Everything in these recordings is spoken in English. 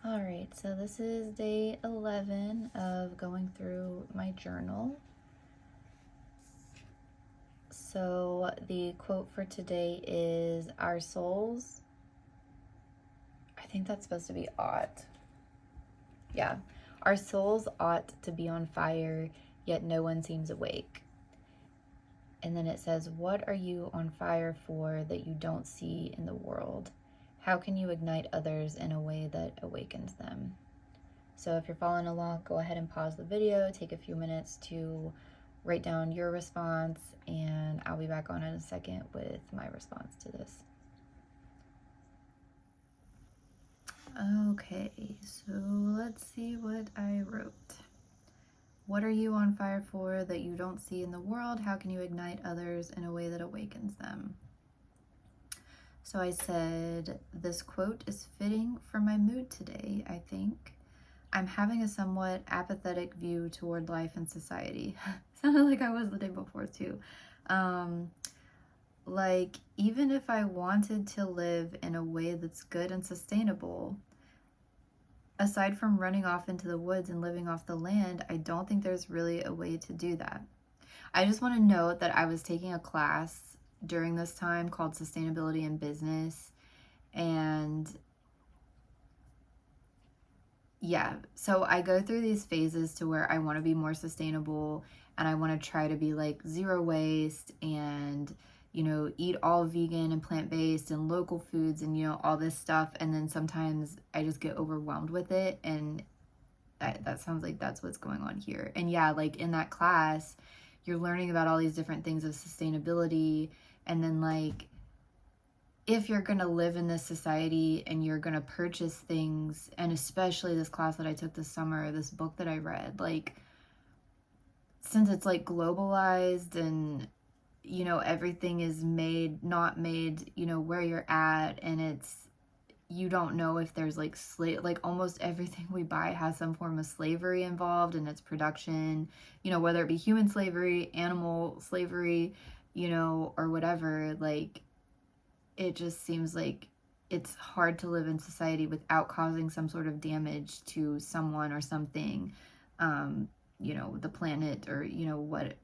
All right, so this is day 11 of going through my journal. So the quote for today is our souls. I think that's supposed to be ought. Yeah. Our souls ought to be on fire, yet no one seems awake. And then it says, what are you on fire for that you don't see in the world? How can you ignite others in a way that awakens them? So if you're following along, go ahead and pause the video, take a few minutes to write down your response, and I'll be back on in a second with my response to this. Okay, so let's see what I wrote. What are you on fire for that you don't see in the world? How can you ignite others in a way that awakens them? So I said, this quote is fitting for my mood today, I think. I'm having a somewhat apathetic view toward life and society. Sounded like I was the day before too. Like, even if I wanted to live in a way that's good and sustainable, aside from running off into the woods and living off the land, I don't think there's really a way to do that. I just want to note that I was taking a class during this time called Sustainability in Business, and yeah, so I go through these phases to where I want to be more sustainable and I want to try to be like zero waste and, eat all vegan and plant-based and local foods and, all this stuff. And then sometimes I just get overwhelmed with it. And that sounds like that's what's going on here. And yeah, like in that class, you're learning about all these different things of sustainability. And then like, if you're going to live in this society and you're going to purchase things, and especially this class that I took this summer, this book that I read, like, since it's like globalized and, everything is not made, where you're at, and you don't know if there's like like almost everything we buy has some form of slavery involved in its production, whether it be human slavery, animal slavery, or whatever, like, it just seems like it's hard to live in society without causing some sort of damage to someone or something, the planet or,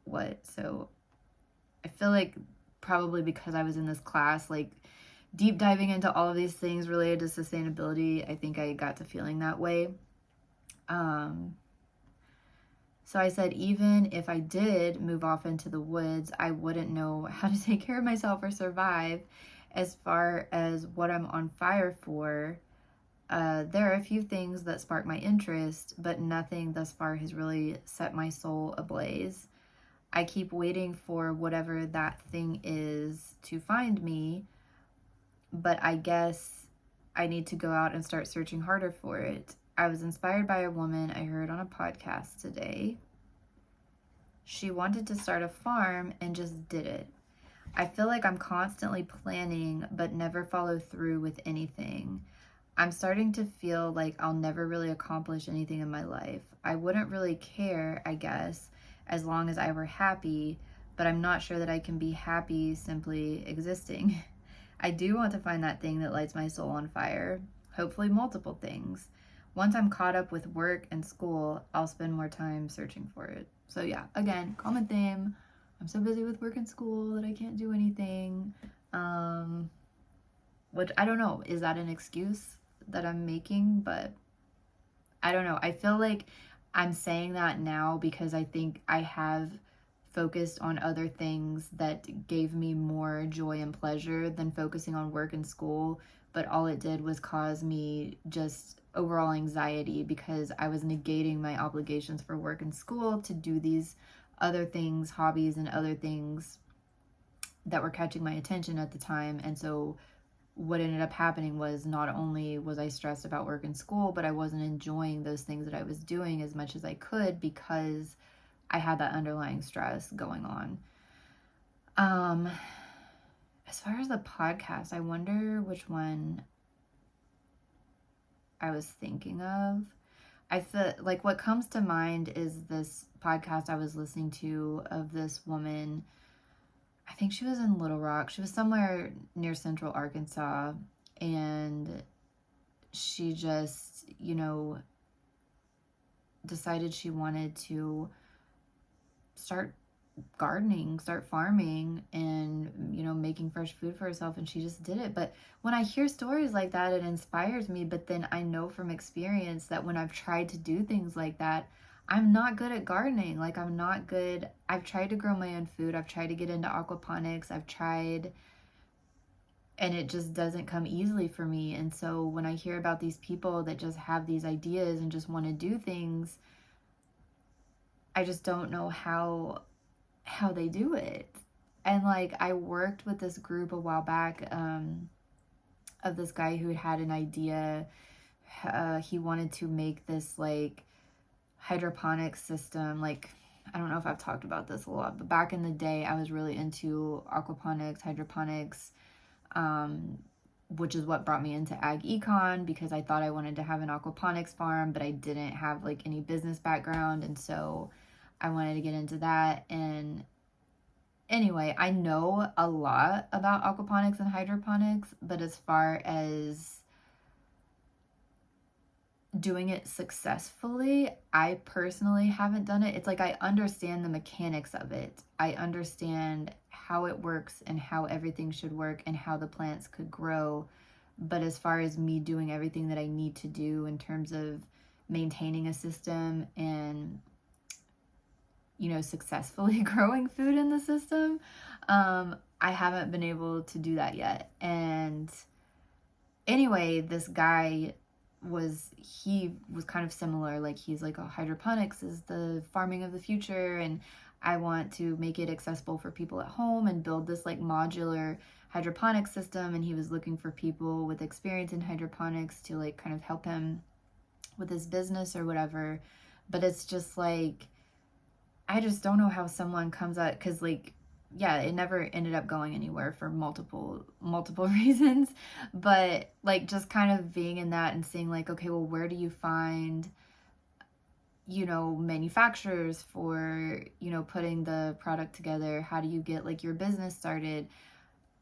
what. So I feel like probably because I was in this class, like deep diving into all of these things related to sustainability, I think I got to feeling that way. So I said, even if I did move off into the woods, I wouldn't know how to take care of myself or survive. As far as what I'm on fire for, there are a few things that spark my interest, but nothing thus far has really set my soul ablaze. I keep waiting for whatever that thing is to find me, but I guess I need to go out and start searching harder for it. I was inspired by a woman I heard on a podcast today. She wanted to start a farm and just did it. I feel like I'm constantly planning but never follow through with anything. I'm starting to feel like I'll never really accomplish anything in my life. I wouldn't really care, I guess, as long as I were happy, but I'm not sure that I can be happy simply existing. I do want to find that thing that lights my soul on fire, hopefully multiple things. Once I'm caught up with work and school, I'll spend more time searching for it. So yeah, again, common theme. I'm so busy with work and school that I can't do anything. Which I don't know, is that an excuse that I'm making? But I don't know. I feel like I'm saying that now because I think I have focused on other things that gave me more joy and pleasure than focusing on work and school. But all it did was cause me just overall anxiety because I was negating my obligations for work and school to do these other things, hobbies, and other things that were catching my attention at the time. And so what ended up happening was not only was I stressed about work and school, but I wasn't enjoying those things that I was doing as much as I could because I had that underlying stress going on. As far as the podcast, I wonder which one I was thinking of. I feel like what comes to mind is this podcast I was listening to of this woman. I think she was in Little Rock. She was somewhere near Central Arkansas, and she just, decided she wanted to start gardening, start farming, and making fresh food for herself, and she just did it. But when I hear stories like that, it inspires me. But then I know from experience that when I've tried to do things like that, I'm not good at gardening. Like, I'm not good. I've tried to grow my own food, I've tried to get into aquaponics, I've tried, and it just doesn't come easily for me. And so when I hear about these people that just have these ideas and just want to do things, I just don't know how they do it. And like, I worked with this group a while back, of this guy who had an idea. He wanted to make this like hydroponic system. Like, I don't know if I've talked about this a lot, but back in the day I was really into aquaponics, hydroponics, which is what brought me into ag econ, because I thought I wanted to have an aquaponics farm, but I didn't have like any business background, and so I wanted to get into that. And anyway, I know a lot about aquaponics and hydroponics, but as far as doing it successfully, I personally haven't done it. It's like, I understand the mechanics of it. I understand how it works and how everything should work and how the plants could grow. But as far as me doing everything that I need to do in terms of maintaining a system and successfully growing food in the system, I haven't been able to do that yet. And anyway, this guy he was kind of similar. Like, he's like, oh, hydroponics is the farming of the future, and I want to make it accessible for people at home and build this like modular hydroponic system. And he was looking for people with experience in hydroponics to like kind of help him with his business or whatever. But it's just like, I just don't know how someone comes out, because like, yeah, it never ended up going anywhere for multiple reasons. But like, just kind of being in that and seeing like, okay, well, where do you find manufacturers for putting the product together? How do you get like your business started?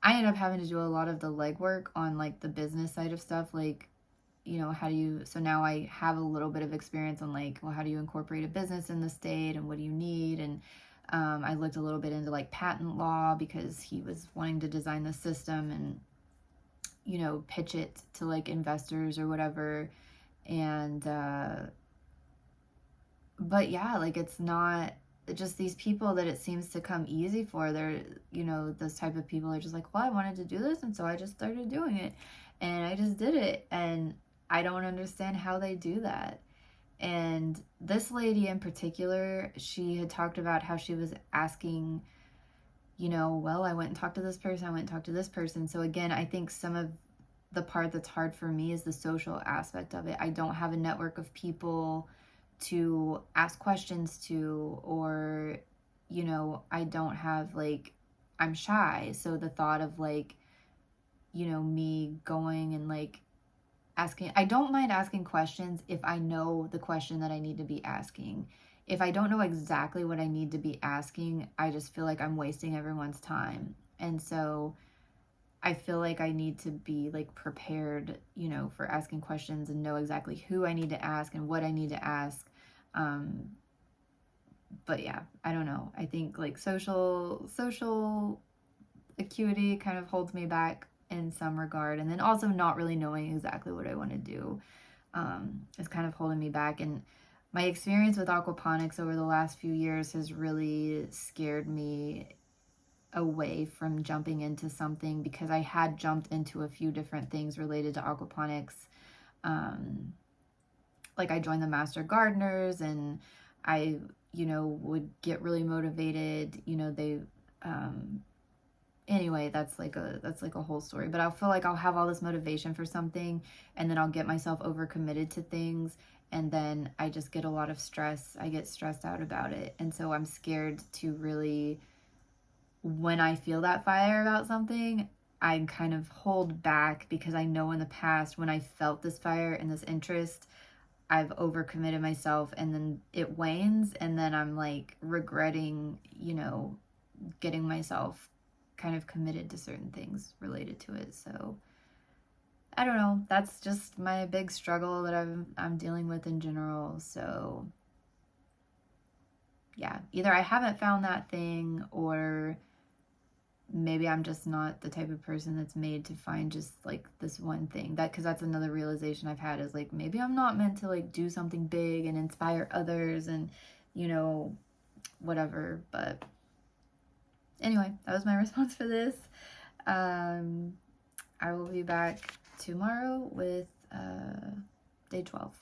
I end up having to do a lot of the legwork on like the business side of stuff, like how do you, so now I have a little bit of experience on like, well, how do you incorporate a business in the state, and what do you need? And I looked a little bit into like patent law, because he was wanting to design the system and pitch it to like investors or whatever. And but yeah, like, it's not just these people that it seems to come easy for. They're those type of people are just like, well, I wanted to do this, and so I just started doing it, and I just did it. And I don't understand how they do that. And this lady in particular, she had talked about how she was asking, well, I went and talked to this person, I went and talked to this person. So again, I think some of the part that's hard for me is the social aspect of it. I don't have a network of people to ask questions to, or I don't have like, I'm shy. So the thought of like, me going and like asking, I don't mind asking questions if I know the question that I need to be asking. If I don't know exactly what I need to be asking, I just feel like I'm wasting everyone's time. And so I feel like I need to be like prepared, for asking questions, and know exactly who I need to ask and what I need to ask. But yeah, I don't know. I think like social acuity kind of holds me back in some regard, and then also not really knowing exactly what I want to do is kind of holding me back. And my experience with aquaponics over the last few years has really scared me away from jumping into something, because I had jumped into a few different things related to aquaponics. Like, I joined the Master Gardeners, and I would get really motivated. They anyway, that's like a whole story. But I'll feel like I'll have all this motivation for something, and then I'll get myself overcommitted to things, and then I just get a lot of stress. I get stressed out about it. And so I'm scared to really, when I feel that fire about something, I kind of hold back, because I know in the past when I felt this fire and this interest, I've overcommitted myself, and then it wanes, and then I'm like regretting, getting myself kind of committed to certain things related to it. So I don't know. That's just my big struggle that I'm dealing with in general. So yeah, either I haven't found that thing, or maybe I'm just not the type of person that's made to find just like this one thing. That, because that's another realization I've had, is like maybe I'm not meant to like do something big and inspire others and, you know, whatever. But anyway, that was my response for this. I will be back tomorrow with day 12.